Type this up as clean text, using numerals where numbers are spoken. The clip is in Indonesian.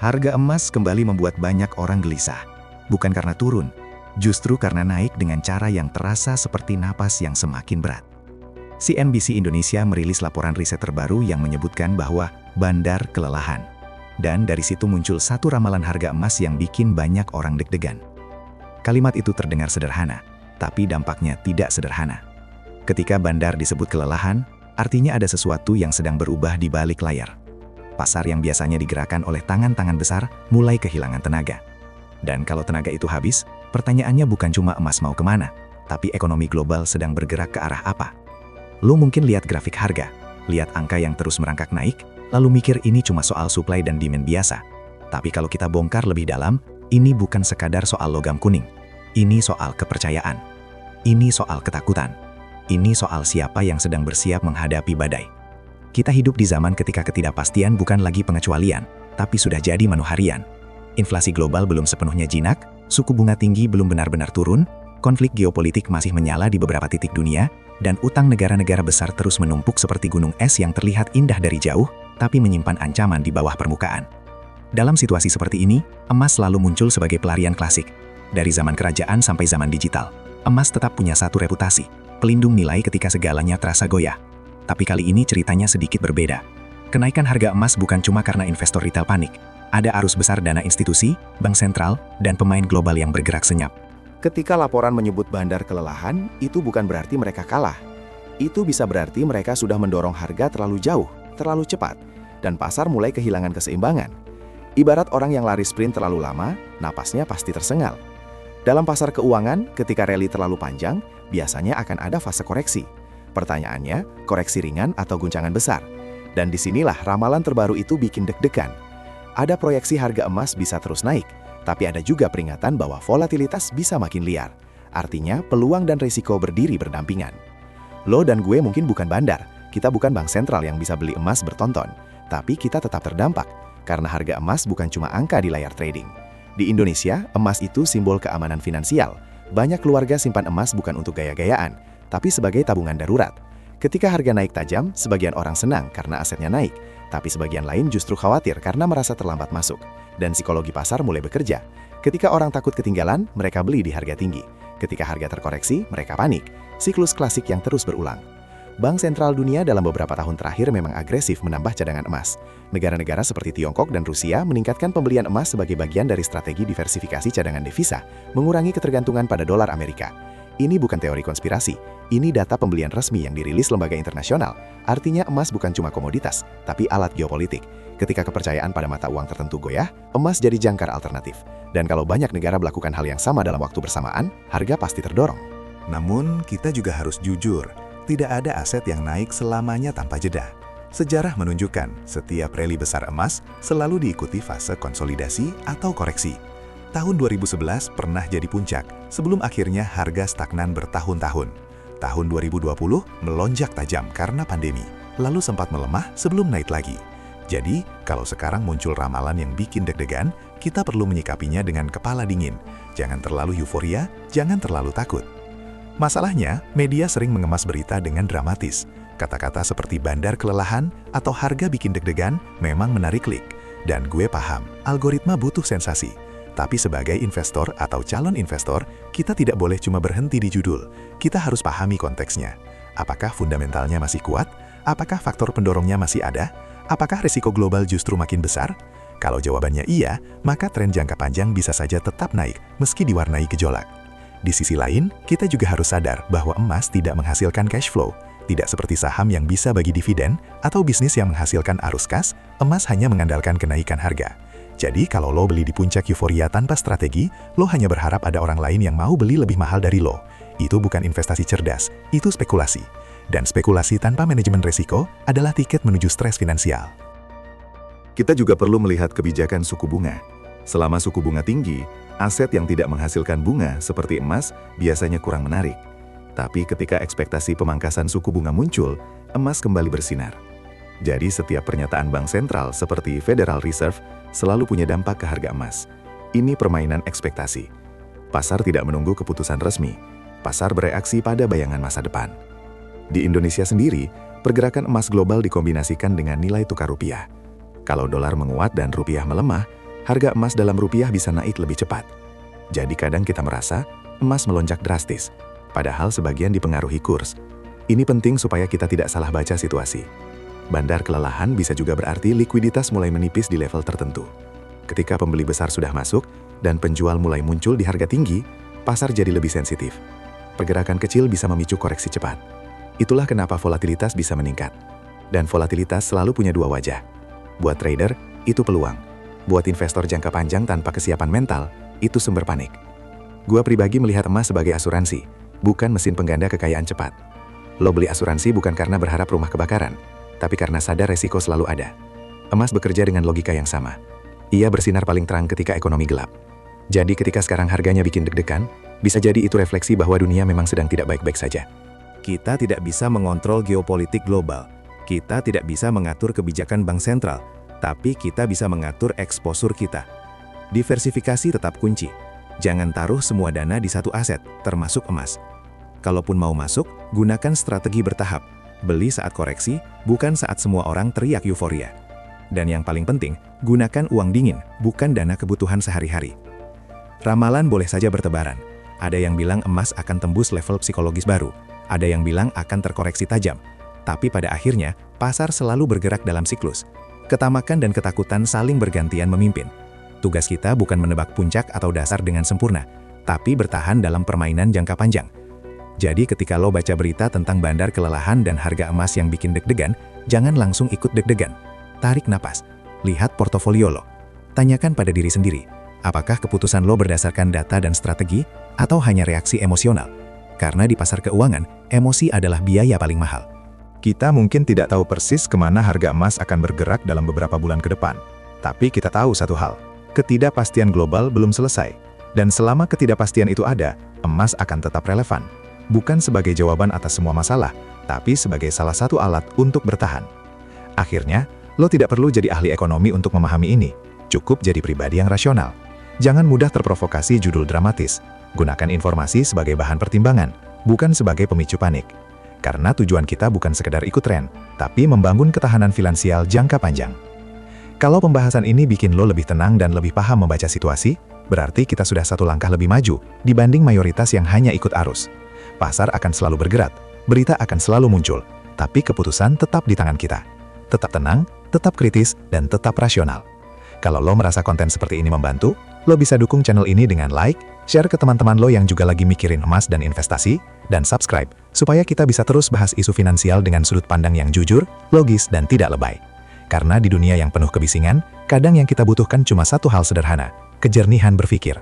Harga emas kembali membuat banyak orang gelisah. Bukan karena turun, justru karena naik dengan cara yang terasa seperti napas yang semakin berat. CNBC Indonesia merilis laporan riset terbaru yang menyebutkan bahwa bandar kelelahan. Dan dari situ muncul satu ramalan harga emas yang bikin banyak orang deg-degan. Kalimat itu terdengar sederhana, tapi dampaknya tidak sederhana. Ketika bandar disebut kelelahan, artinya ada sesuatu yang sedang berubah di balik layar. Pasar yang biasanya digerakkan oleh tangan-tangan besar mulai kehilangan tenaga. Dan kalau tenaga itu habis, pertanyaannya bukan cuma emas mau kemana, tapi ekonomi global sedang bergerak ke arah apa. Lo mungkin lihat grafik harga, lihat angka yang terus merangkak naik, lalu mikir ini cuma soal supply dan demand biasa. Tapi kalau kita bongkar lebih dalam, ini bukan sekadar soal logam kuning. Ini soal kepercayaan. Ini soal ketakutan. Ini soal siapa yang sedang bersiap menghadapi badai. Kita hidup di zaman ketika ketidakpastian bukan lagi pengecualian, tapi sudah jadi menu harian. Inflasi global belum sepenuhnya jinak, suku bunga tinggi belum benar-benar turun, konflik geopolitik masih menyala di beberapa titik dunia, dan utang negara-negara besar terus menumpuk seperti gunung es yang terlihat indah dari jauh, tapi menyimpan ancaman di bawah permukaan. Dalam situasi seperti ini, emas selalu muncul sebagai pelarian klasik. Dari zaman kerajaan sampai zaman digital, emas tetap punya satu reputasi, pelindung nilai ketika segalanya terasa goyah. Tapi kali ini ceritanya sedikit berbeda. Kenaikan harga emas bukan cuma karena investor retail panik. Ada arus besar dana institusi, bank sentral, dan pemain global yang bergerak senyap. Ketika laporan menyebut bandar kelelahan, itu bukan berarti mereka kalah. Itu bisa berarti mereka sudah mendorong harga terlalu jauh, terlalu cepat, dan pasar mulai kehilangan keseimbangan. Ibarat orang yang lari sprint terlalu lama, napasnya pasti tersengal. Dalam pasar keuangan, ketika rally terlalu panjang, biasanya akan ada fase koreksi. Pertanyaannya, koreksi ringan atau guncangan besar? Dan disinilah ramalan terbaru itu bikin deg-degan. Ada proyeksi harga emas bisa terus naik, tapi ada juga peringatan bahwa volatilitas bisa makin liar. Artinya, peluang dan risiko berdiri berdampingan. Lo dan gue mungkin bukan bandar, kita bukan bank sentral yang bisa beli emas bertonton, tapi kita tetap terdampak, karena harga emas bukan cuma angka di layar trading. Di Indonesia, emas itu simbol keamanan finansial. Banyak keluarga simpan emas bukan untuk gaya-gayaan, tapi sebagai tabungan darurat. Ketika harga naik tajam, sebagian orang senang karena asetnya naik, tapi sebagian lain justru khawatir karena merasa terlambat masuk. Dan psikologi pasar mulai bekerja. Ketika orang takut ketinggalan, mereka beli di harga tinggi. Ketika harga terkoreksi, mereka panik. Siklus klasik yang terus berulang. Bank sentral dunia dalam beberapa tahun terakhir memang agresif menambah cadangan emas. Negara-negara seperti Tiongkok dan Rusia meningkatkan pembelian emas sebagai bagian dari strategi diversifikasi cadangan devisa, mengurangi ketergantungan pada dolar Amerika. Ini bukan teori konspirasi, ini data pembelian resmi yang dirilis lembaga internasional. Artinya emas bukan cuma komoditas, tapi alat geopolitik. Ketika kepercayaan pada mata uang tertentu goyah, emas jadi jangkar alternatif. Dan kalau banyak negara melakukan hal yang sama dalam waktu bersamaan, harga pasti terdorong. Namun, kita juga harus jujur, tidak ada aset yang naik selamanya tanpa jeda. Sejarah menunjukkan setiap rally besar emas selalu diikuti fase konsolidasi atau koreksi. Tahun 2011 pernah jadi puncak, sebelum akhirnya harga stagnan bertahun-tahun. Tahun 2020 melonjak tajam karena pandemi, lalu sempat melemah sebelum naik lagi. Jadi, kalau sekarang muncul ramalan yang bikin deg-degan, kita perlu menyikapinya dengan kepala dingin. Jangan terlalu euforia, jangan terlalu takut. Masalahnya, media sering mengemas berita dengan dramatis. Kata-kata seperti bandar kelelahan atau harga bikin deg-degan memang menarik klik. Dan gue paham, algoritma butuh sensasi. Tapi sebagai investor atau calon investor, kita tidak boleh cuma berhenti di judul. Kita harus pahami konteksnya. Apakah fundamentalnya masih kuat? Apakah faktor pendorongnya masih ada? Apakah risiko global justru makin besar? Kalau jawabannya iya, maka tren jangka panjang bisa saja tetap naik meski diwarnai gejolak. Di sisi lain, kita juga harus sadar bahwa emas tidak menghasilkan cash flow. Tidak seperti saham yang bisa bagi dividen atau bisnis yang menghasilkan arus kas, emas hanya mengandalkan kenaikan harga. Jadi kalau lo beli di puncak euforia tanpa strategi, lo hanya berharap ada orang lain yang mau beli lebih mahal dari lo. Itu bukan investasi cerdas, itu spekulasi. Dan spekulasi tanpa manajemen risiko adalah tiket menuju stres finansial. Kita juga perlu melihat kebijakan suku bunga. Selama suku bunga tinggi, aset yang tidak menghasilkan bunga seperti emas biasanya kurang menarik. Tapi ketika ekspektasi pemangkasan suku bunga muncul, emas kembali bersinar. Jadi setiap pernyataan bank sentral seperti Federal Reserve selalu punya dampak ke harga emas. Ini permainan ekspektasi. Pasar tidak menunggu keputusan resmi. Pasar bereaksi pada bayangan masa depan. Di Indonesia sendiri, pergerakan emas global dikombinasikan dengan nilai tukar rupiah. Kalau dolar menguat dan rupiah melemah, harga emas dalam rupiah bisa naik lebih cepat. Jadi kadang kita merasa emas melonjak drastis, padahal sebagian dipengaruhi kurs. Ini penting supaya kita tidak salah baca situasi. Bandar kelelahan bisa juga berarti likuiditas mulai menipis di level tertentu. Ketika pembeli besar sudah masuk dan penjual mulai muncul di harga tinggi, pasar jadi lebih sensitif. Pergerakan kecil bisa memicu koreksi cepat. Itulah kenapa volatilitas bisa meningkat. Dan volatilitas selalu punya dua wajah. Buat trader, itu peluang. Buat investor jangka panjang tanpa kesiapan mental, itu sumber panik. Gua pribadi melihat emas sebagai asuransi, bukan mesin pengganda kekayaan cepat. Lo beli asuransi bukan karena berharap rumah kebakaran, tapi karena sadar resiko selalu ada. Emas bekerja dengan logika yang sama. Ia bersinar paling terang ketika ekonomi gelap. Jadi ketika sekarang harganya bikin deg-degan, bisa jadi itu refleksi bahwa dunia memang sedang tidak baik-baik saja. Kita tidak bisa mengontrol geopolitik global. Kita tidak bisa mengatur kebijakan bank sentral, tapi kita bisa mengatur eksposur kita. Diversifikasi tetap kunci. Jangan taruh semua dana di satu aset, termasuk emas. Kalaupun mau masuk, gunakan strategi bertahap. Beli saat koreksi, bukan saat semua orang teriak euforia. Dan yang paling penting, gunakan uang dingin, bukan dana kebutuhan sehari-hari. Ramalan boleh saja bertebaran. Ada yang bilang emas akan tembus level psikologis baru. Ada yang bilang akan terkoreksi tajam. Tapi pada akhirnya, pasar selalu bergerak dalam siklus. Ketamakan dan ketakutan saling bergantian memimpin. Tugas kita bukan menebak puncak atau dasar dengan sempurna, tapi bertahan dalam permainan jangka panjang. Jadi ketika lo baca berita tentang bandar kelelahan dan harga emas yang bikin deg-degan, jangan langsung ikut deg-degan. Tarik napas, lihat portofolio lo. Tanyakan pada diri sendiri, apakah keputusan lo berdasarkan data dan strategi, atau hanya reaksi emosional? Karena di pasar keuangan, emosi adalah biaya paling mahal. Kita mungkin tidak tahu persis kemana harga emas akan bergerak dalam beberapa bulan ke depan. Tapi kita tahu satu hal, ketidakpastian global belum selesai. Dan selama ketidakpastian itu ada, emas akan tetap relevan. Bukan sebagai jawaban atas semua masalah, tapi sebagai salah satu alat untuk bertahan. Akhirnya, lo tidak perlu jadi ahli ekonomi untuk memahami ini. Cukup jadi pribadi yang rasional. Jangan mudah terprovokasi judul dramatis. Gunakan informasi sebagai bahan pertimbangan, bukan sebagai pemicu panik. Karena tujuan kita bukan sekedar ikut tren, tapi membangun ketahanan finansial jangka panjang. Kalau pembahasan ini bikin lo lebih tenang dan lebih paham membaca situasi, berarti kita sudah satu langkah lebih maju dibanding mayoritas yang hanya ikut arus. Pasar akan selalu bergerak, berita akan selalu muncul, tapi keputusan tetap di tangan kita. Tetap tenang, tetap kritis, dan tetap rasional. Kalau lo merasa konten seperti ini membantu, lo bisa dukung channel ini dengan like, share ke teman-teman lo yang juga lagi mikirin emas dan investasi, dan subscribe, supaya kita bisa terus bahas isu finansial dengan sudut pandang yang jujur, logis, dan tidak lebay. Karena di dunia yang penuh kebisingan, kadang yang kita butuhkan cuma satu hal sederhana, kejernihan berpikir.